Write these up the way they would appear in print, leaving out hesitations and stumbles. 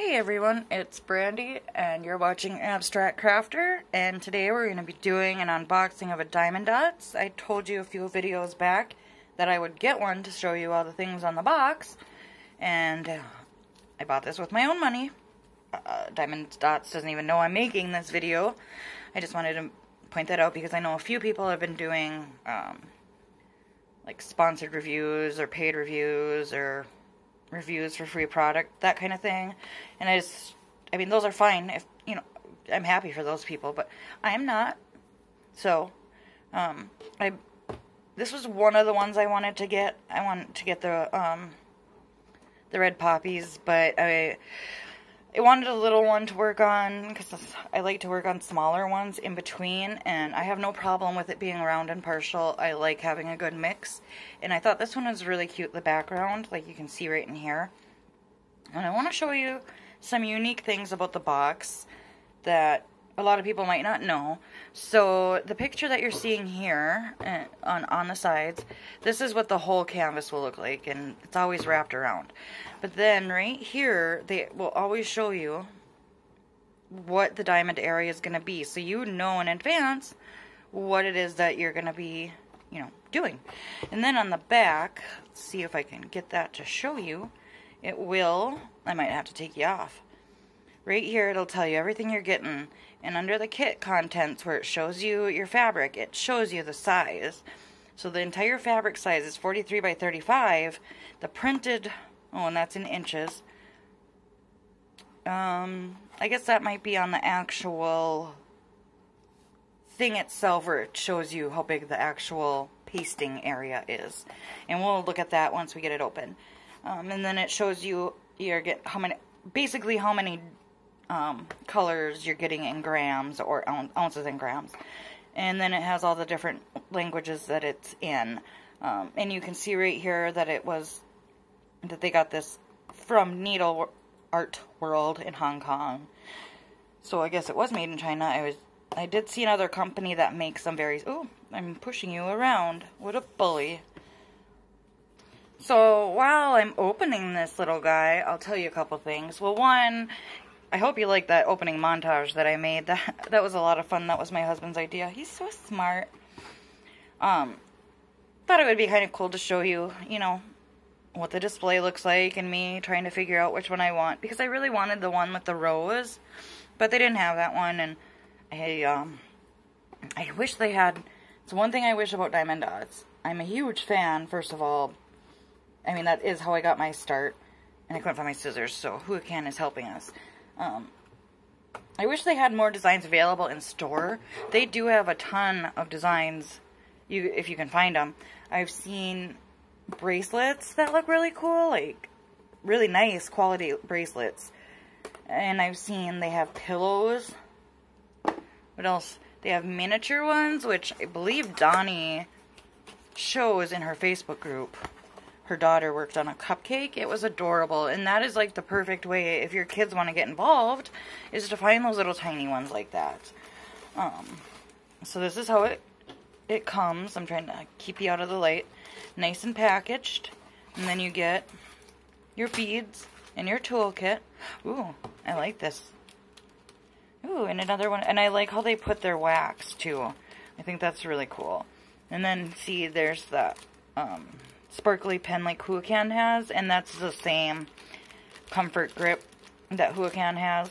Hey everyone, it's Brandy and you're watching Abstract Crafter, and today we're going to be doing an unboxing of a Diamond Dotz. I told you a few videos back that I would get one to show you all the things on the box, and I bought this with my own money. Diamond Dotz doesn't even know I'm making this video. I just wanted to point that out because I know a few people have been doing like sponsored reviews or paid reviews or reviews for free product, that kind of thing. And I mean, those are fine if, you know, I'm happy for those people, but I am not. So, this was one of the ones I wanted to get. I wanted to get the red poppies, but I wanted a little one to work on because I like to work on smaller ones in between, and I have no problem with it being round and partial. I like having a good mix, and I thought this one was really cute, the background, like you can see right in here. And I want to show you some unique things about the box that a lot of people might not know. So the picture that you're seeing here on the sides, this is what the whole canvas will look like, and it's always wrapped around. But then right here, they will always show you what the diamond area is going to be, so you know in advance what it is that you're going to be, you know, doing. And then on the back, let's see if I can get that to show you. It will, I might have to take you off. Right here, it'll tell you everything you're getting. And under the kit contents, where it shows you your fabric, it shows you the size. So the entire fabric size is 43 by 35. The printed, oh, and that's in inches. I guess that might be on the actual thing itself, where it shows you how big the actual pasting area is. And we'll look at that once we get it open. And then it shows you basically how many colors you're getting in grams or ounces in grams. And then it has all the different languages that it's in. And you can see right here that they got this from Needle Art World in Hong Kong. So I guess it was made in China. I did see another company that makes some very... Ooh, I'm pushing you around. What a bully. So while I'm opening this little guy, I'll tell you a couple things. Well, one, I hope you like that opening montage that I made. That was a lot of fun. That was my husband's idea. He's so smart. Thought it would be kind of cool to show you, you know, what the display looks like and me trying to figure out which one I want. Because I really wanted the one with the rose, but they didn't have that one, and I wish they had. It's one thing I wish about Diamond Dotz. I'm a huge fan, first of all. I mean, that is how I got my start, and I couldn't find my scissors, so who can is helping us. I wish they had more designs available in store. They do have a ton of designs, if you can find them. I've seen bracelets that look really cool, like really nice quality bracelets. And I've seen they have pillows. What else? They have miniature ones, which I believe Donnie shows in her Facebook group. Her daughter worked on a cupcake. It was adorable. And that is like the perfect way, if your kids want to get involved, is to find those little tiny ones like that. So this is how it comes. I'm trying to keep you out of the light. Nice and packaged. And then you get your beads and your toolkit. Ooh, I like this. Ooh, and another one. And I like how they put their wax, too. I think that's really cool. And then, see, there's the sparkly pen like Huacan has. And that's the same comfort grip that Huacan has.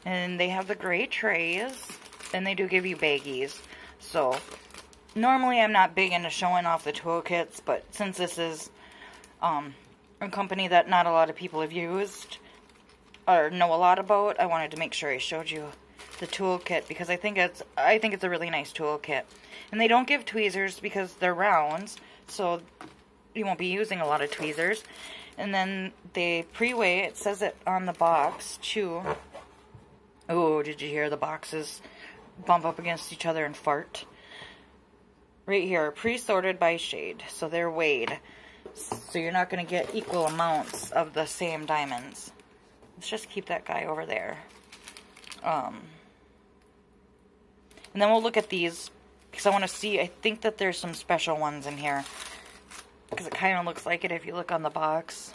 And they have the gray trays. And they do give you baggies. So, normally I'm not big into showing off the toolkits. But since this is a company that not a lot of people have used or know a lot about, I wanted to make sure I showed you the toolkit, because I think it's a really nice toolkit. And they don't give tweezers because they're rounds, so you won't be using a lot of tweezers. And then they pre-weigh, it says it on the box too. Oh, did you hear the boxes bump up against each other and fart? Right here, pre-sorted by shade, so they're weighed. So you're not going to get equal amounts of the same diamonds. Let's just keep that guy over there. And then we'll look at these, because I want to see, I think that there's some special ones in here. Because it kind of looks like it if you look on the box.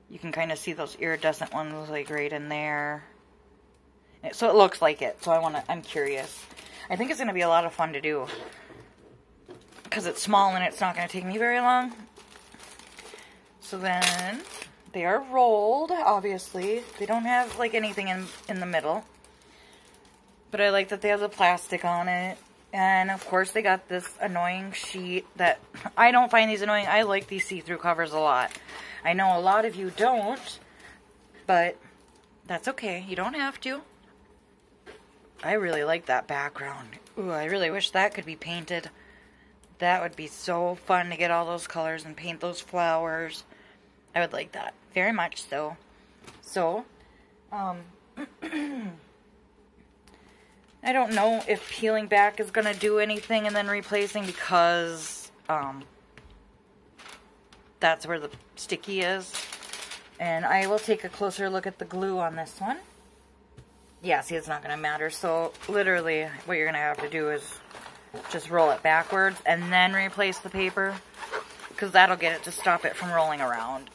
You can kind of see those iridescent ones like right in there. So it looks like it, so I'm curious. I think it's going to be a lot of fun to do. Because it's small and it's not going to take me very long. So then, they are rolled, obviously. They don't have like anything in the middle. But I like that they have the plastic on it. And of course they got this annoying sheet that I don't find these annoying. I like these see-through covers a lot. I know a lot of you don't, but that's okay. You don't have to. I really like that background. Ooh, I really wish that could be painted. That would be so fun to get all those colors and paint those flowers. I would like that. Very much so. So, I don't know if peeling back is going to do anything and then replacing, because that's where the sticky is. And I will take a closer look at the glue on this one. Yeah, see, it's not going to matter. So, literally, what you're going to have to do is just roll it backwards and then replace the paper, because that'll get it to stop it from rolling around.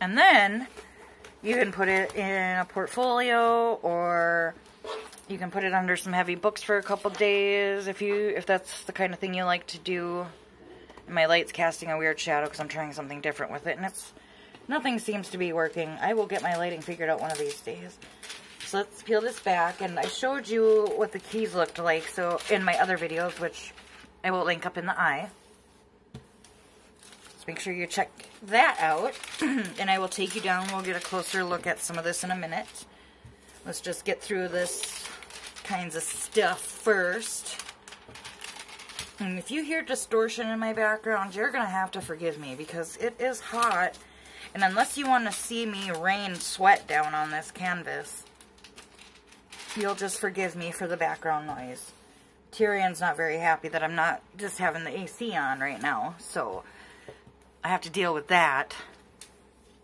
And then you can put it in a portfolio, or you can put it under some heavy books for a couple days if that's the kind of thing you like to do. And my light's casting a weird shadow because I'm trying something different with it, and nothing seems to be working. I will get my lighting figured out one of these days. So let's peel this back, and I showed you what the keys looked like so in my other videos, which I will link up in the eye. So make sure you check that out, and I will take you down. We'll get a closer look at some of this in a minute. Let's just get through this kinds of stuff first. And if you hear distortion in my background, you're going to have to forgive me, because it is hot. And unless you want to see me rain sweat down on this canvas, you'll just forgive me for the background noise. Tyrion's not very happy that I'm not just having the AC on right now, so I have to deal with that.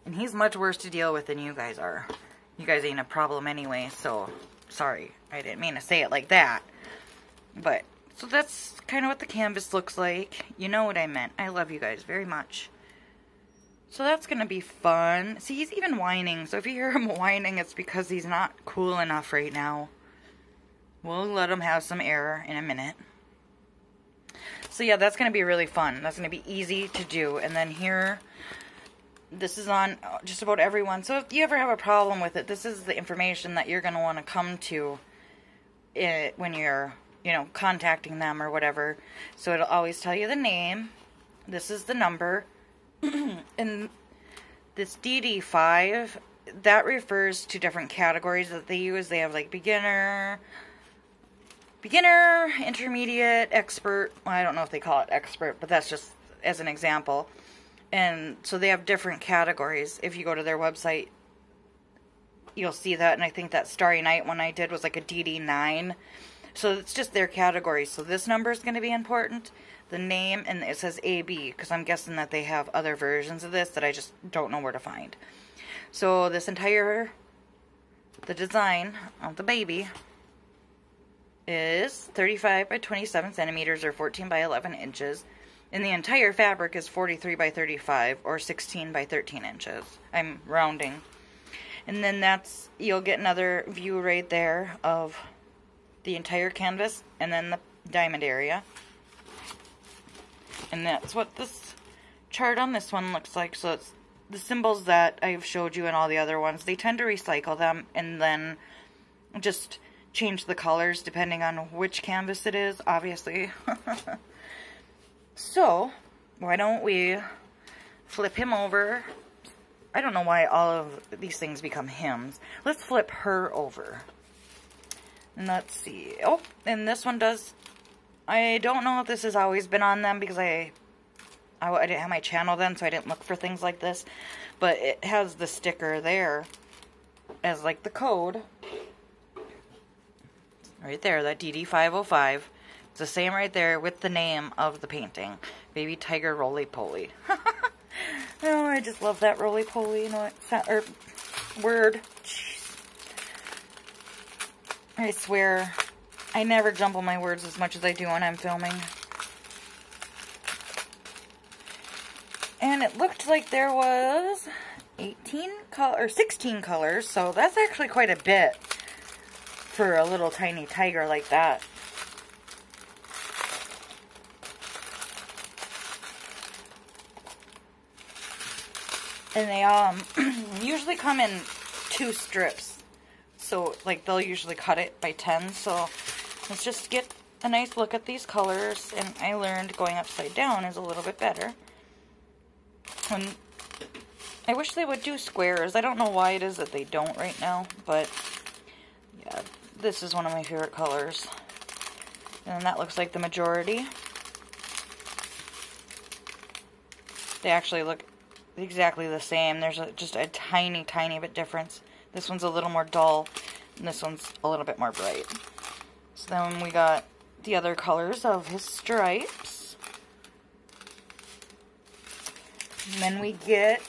And he's much worse to deal with than you guys are. You guys ain't a problem anyway, so sorry. I didn't mean to say it like that. But, so that's kind of what the canvas looks like. You know what I meant. I love you guys very much. So that's going to be fun. See, he's even whining. So if you hear him whining, it's because he's not cool enough right now. We'll let him have some air in a minute. So yeah, that's going to be really fun. That's going to be easy to do. And then here, this is on just about everyone. So if you ever have a problem with it, this is the information that you're going to want to come to when you're, contacting them or whatever. So it'll always tell you the name. This is the number. And this DD5, that refers to different categories that they use. They have like beginner, intermediate, expert. Well, I don't know if they call it expert, but that's just as an example. And so they have different categories. If you go to their website, you'll see that. And I think that Starry Night one I did was like a DD9. So it's just their category. So this number is going to be important. The name, and it says AB, because I'm guessing that they have other versions of this that I just don't know where to find. So this entire, the design of the baby is 35 by 27 centimeters or 14 by 11 inches. And the entire fabric is 43 by 35 or 16 by 13 inches. I'm rounding. And then that's, you'll get another view right there of the entire canvas and then the diamond area. And that's what this chart on this one looks like. So it's the symbols that I've showed you in all the other ones. They tend to recycle them and then just change the colors depending on which canvas it is, obviously. So, why don't we flip him over? I don't know why all of these things become hymns. Let's flip her over. And let's see. Oh, and this one does... I don't know if this has always been on them because I didn't have my channel then, so I didn't look for things like this. But it has the sticker there as like the code. Right there, that DD505. It's the same right there with the name of the painting. Baby Tiger Roly-Poly. Oh, I just love that roly-poly, you know, word. Jeez. I swear, I never jumble my words as much as I do when I'm filming. And it looked like there was 16 colors, so that's actually quite a bit for a little tiny tiger like that. And they usually come in 2 strips. So, like, they'll usually cut it by 10. So, let's just get a nice look at these colors. And I learned going upside down is a little bit better. And I wish they would do squares. I don't know why it is that they don't right now. But, yeah, this is one of my favorite colors. And that looks like the majority. They actually look exactly the same. There's just a tiny bit difference. This one's a little more dull, and this one's a little bit more bright. So then we got the other colors of his stripes. And then we get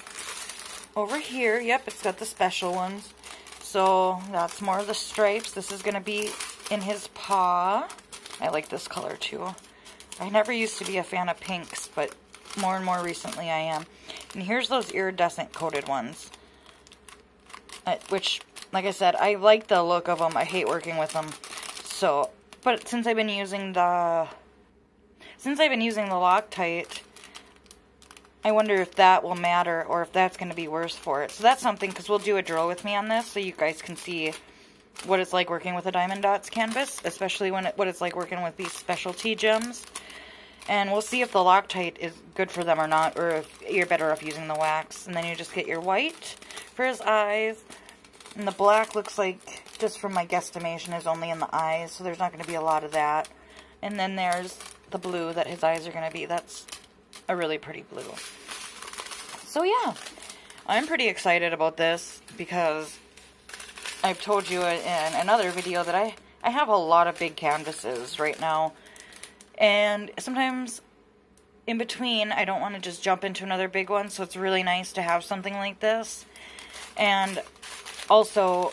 over here, yep, it's got the special ones. So that's more of the stripes. This is going to be in his paw. I like this color too. I never used to be a fan of pinks, but more and more recently I am. And here's those iridescent coated ones. Which, like I said, I like the look of them. I hate working with them. So, but since I've been using the Loctite, I wonder if that will matter or if that's going to be worse for it. So that's something, because we'll do a drill with me on this so you guys can see what it's like working with a Diamond Dotz canvas, especially what it's like working with these specialty gems. And we'll see if the Loctite is good for them or not, or if you're better off using the wax. And then you just get your white for his eyes. And the black looks like, just from my guesstimation, is only in the eyes, so there's not going to be a lot of that. And then there's the blue that his eyes are going to be. That's a really pretty blue. So yeah, I'm pretty excited about this because I've told you in another video that I have a lot of big canvases right now. And sometimes in between, I don't want to just jump into another big one, so it's really nice to have something like this. And also,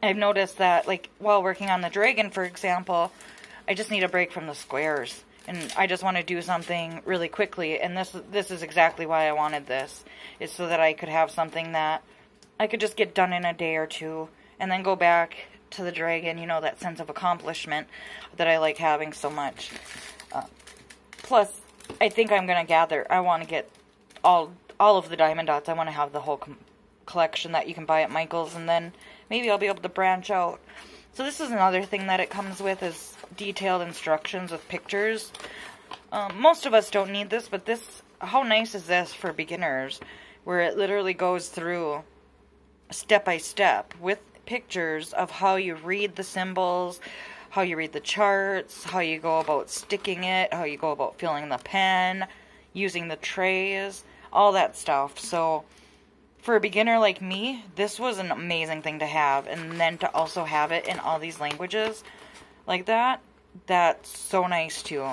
I've noticed that, like, while working on the dragon, for example, I just need a break from the squares. And I just want to do something really quickly. And this is exactly why I wanted this. Is so that I could have something that I could just get done in a day or two. And then go back to the dragon, you know, that sense of accomplishment that I like having so much. Plus, I think I'm going to gather, I want to get all of the Diamond Dotz. I want to have the whole collection that you can buy at Michael's, and then maybe I'll be able to branch out. So this is another thing that it comes with, is detailed instructions with pictures. Most of us don't need this, but this, how nice is this for beginners, where it literally goes through step by step with pictures of how you read the symbols, how you read the charts, how you go about sticking it, how you go about filling the pen, using the trays, all that stuff. So for a beginner like me, this was an amazing thing to have. And then to also have it in all these languages like that, that's so nice too.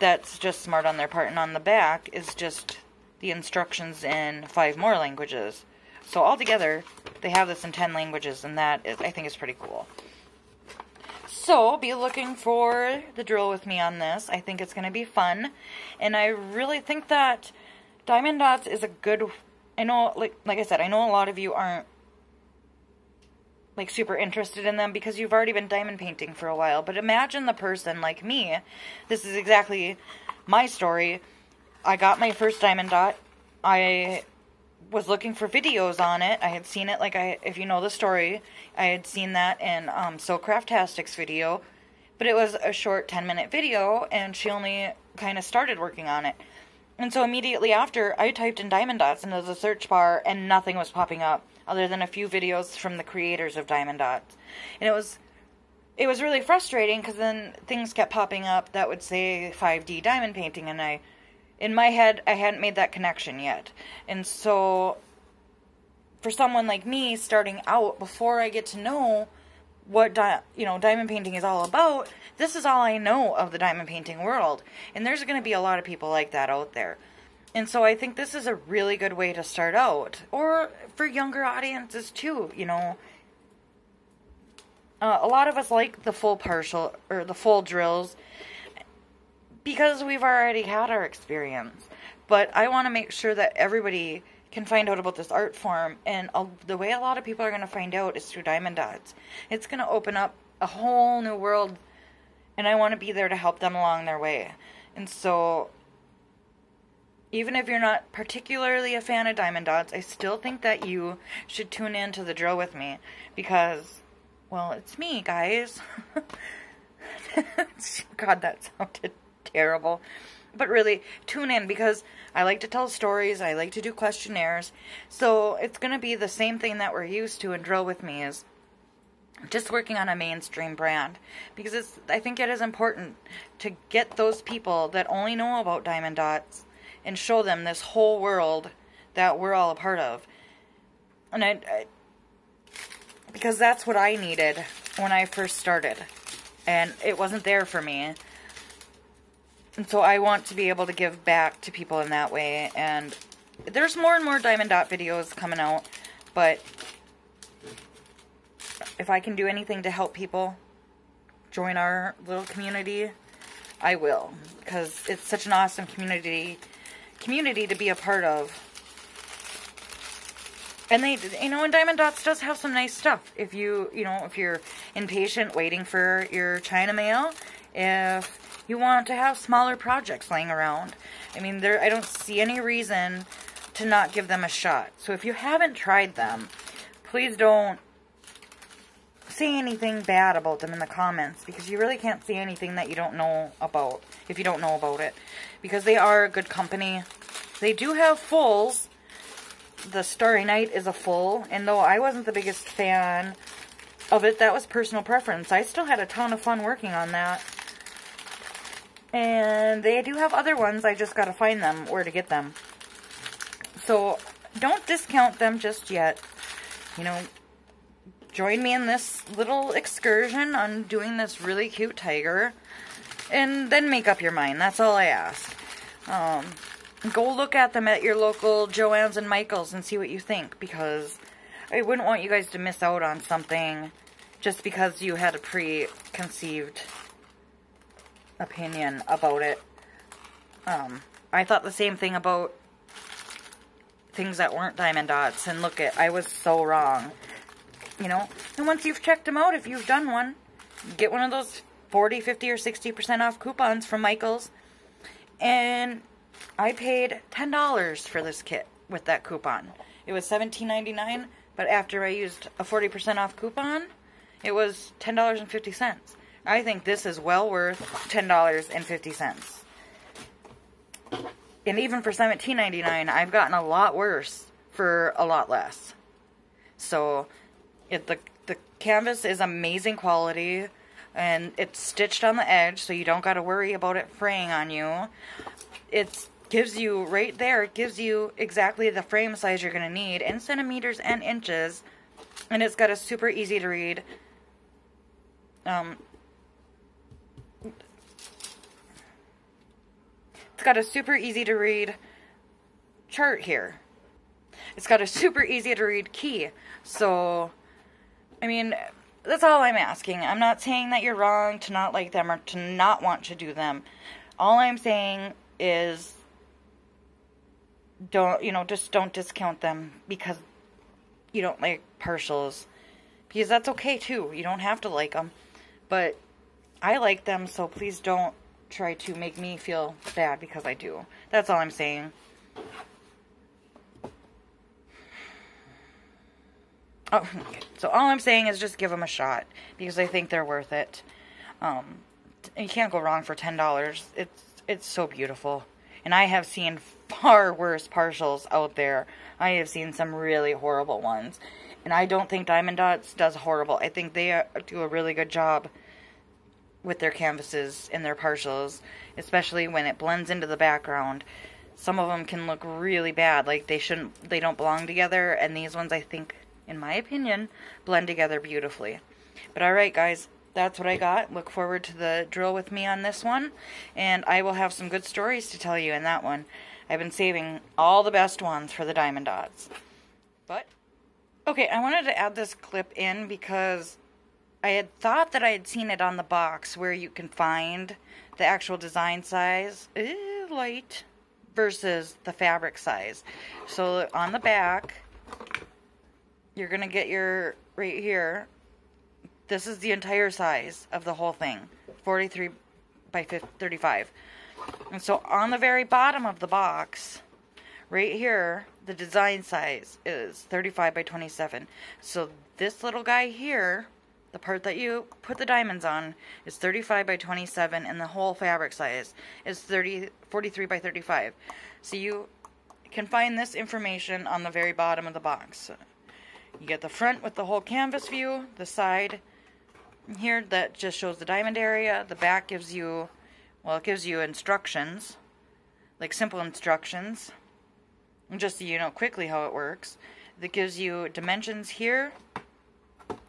That's just smart on their part. And on the back is just the instructions in 5 more languages. So altogether, they have this in 10 languages, and that is, I think, is pretty cool. So be looking for the drill with me on this. I think it's going to be fun, and I really think that Diamond Dotz is a good. I know, like I said, I know a lot of you aren't like super interested in them because you've already been diamond painting for a while. But imagine the person like me. This is exactly my story. I got my first Diamond Dot. I was looking for videos on it. I had seen it, if you know the story, I had seen that in Sillcraftastic's video, but it was a short 10-minute video, and she only kind of started working on it. And so immediately after, I typed in Diamond Dotz into the search bar, and nothing was popping up, other than a few videos from the creators of Diamond Dotz. And it was really frustrating, because then things kept popping up that would say 5D diamond painting, and in my head, I hadn't made that connection yet. And so, for someone like me starting out, before I get to know what diamond painting is all about, this is all I know of the diamond painting world. And there's going to be a lot of people like that out there. And so I think this is a really good way to start out. Or for younger audiences too, a lot of us like the full partial, or the full drills, because we've already had our experience. But I want to make sure that everybody can find out about this art form, and the way a lot of people are going to find out is through Diamond Dotz. It's going to open up a whole new world, and I want to be there to help them along their way. And so, even if you're not particularly a fan of Diamond Dotz, I still think that you should tune in to the drill with me, because, well, it's me, guys. God, that sounded terrible. But really, tune in, because I like to tell stories, I like to do questionnaires, so it's going to be the same thing that we're used to in Drill With Me, is just working on a mainstream brand, because I think it is important to get those people that only know about Diamond Dotz and show them this whole world that we're all a part of. And because that's what I needed when I first started, and it wasn't there for me. And so I want to be able to give back to people in that way. And there's more and more Diamond Dot videos coming out. But if I can do anything to help people join our little community, I will. Because it's such an awesome community to be a part of. And and Diamond Dotz does have some nice stuff. If if you're impatient waiting for your China mail, if you want to have smaller projects laying around, I mean, I don't see any reason to not give them a shot. So if you haven't tried them, please don't say anything bad about them in the comments, because you really can't say anything that you don't know about, if you don't know about it, because they are a good company. They do have fulls. The Starry Night is a full, and though I wasn't the biggest fan of it, that was personal preference. I still had a ton of fun working on that. And they do have other ones, I just gotta find them, where to get them. So, don't discount them just yet. Join me in this little excursion on doing this really cute tiger. And then make up your mind, that's all I ask. Go look at them at your local Joann's and Michael's and see what you think, because I wouldn't want you guys to miss out on something just because you had a preconceived opinion about it. I thought the same thing about things that weren't Diamond Dotz, and look, I was so wrong. And once you've checked them out, if you've done one, get one of those 40, 50, or 60% off coupons from Michael's. And I paid $10 for this kit with that coupon. It was $17.99, but after I used a 40% off coupon, it was $10.50. I think this is well worth $10.50. And even for $17.99, I've gotten a lot worse for a lot less. So, the canvas is amazing quality. And it's stitched on the edge, so you don't got to worry about it fraying on you. It gives you, right there, it gives you exactly the frame size you're going to need in centimeters and inches. And it's got a super easy to read it's got a super easy to read chart here. It's got a super easy to read key. So, I mean, that's all I'm asking. I'm not saying that you're wrong to not like them or to not want to do them. All I'm saying is just don't discount them because you don't like partials. Because that's okay too. You don't have to like them. But I like them, so please don't try to make me feel bad because I do. That's all I'm saying. Oh, okay. So all I'm saying is just give them a shot because I think they're worth it. You can't go wrong for $10. It's so beautiful. And I have seen far worse partials out there. I have seen some really horrible ones. And I don't think Diamond Dotz does horrible. I think they do a really good job with their canvases and their partials, especially when it blends into the background. Some of them can look really bad, like they don't belong together, and these ones, I think, in my opinion, blend together beautifully. But alright guys, that's what I got. Look forward to the drill with me on this one, and I will have some good stories to tell you in that one. I've been saving all the best ones for the Diamond Dotz. But, okay, I wanted to add this clip in because I had thought that I had seen it on the box where you can find the actual design size, light, versus the fabric size. So on the back, you're going to get your, right here, this is the entire size of the whole thing, 43 by 35. And so on the very bottom of the box, right here, the design size is 35 by 27. So this little guy here, the part that you put the diamonds on, is 35 by 27, and the whole fabric size is 43 by 35. So you can find this information on the very bottom of the box. You get the front with the whole canvas view, the side here that just shows the diamond area, the back gives you, well, it gives you instructions, like simple instructions, just so you know quickly how it works. It gives you dimensions here,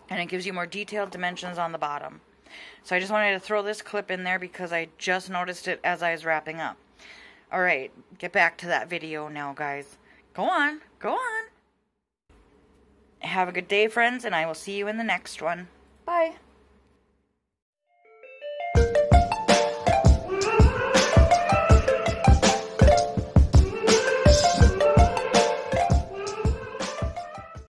and it gives you more detailed dimensions on the bottom. So I just wanted to throw this clip in there because I just noticed it as I was wrapping up. Alright, get back to that video now, guys. Go on, go on. Have a good day, friends, and I will see you in the next one. Bye.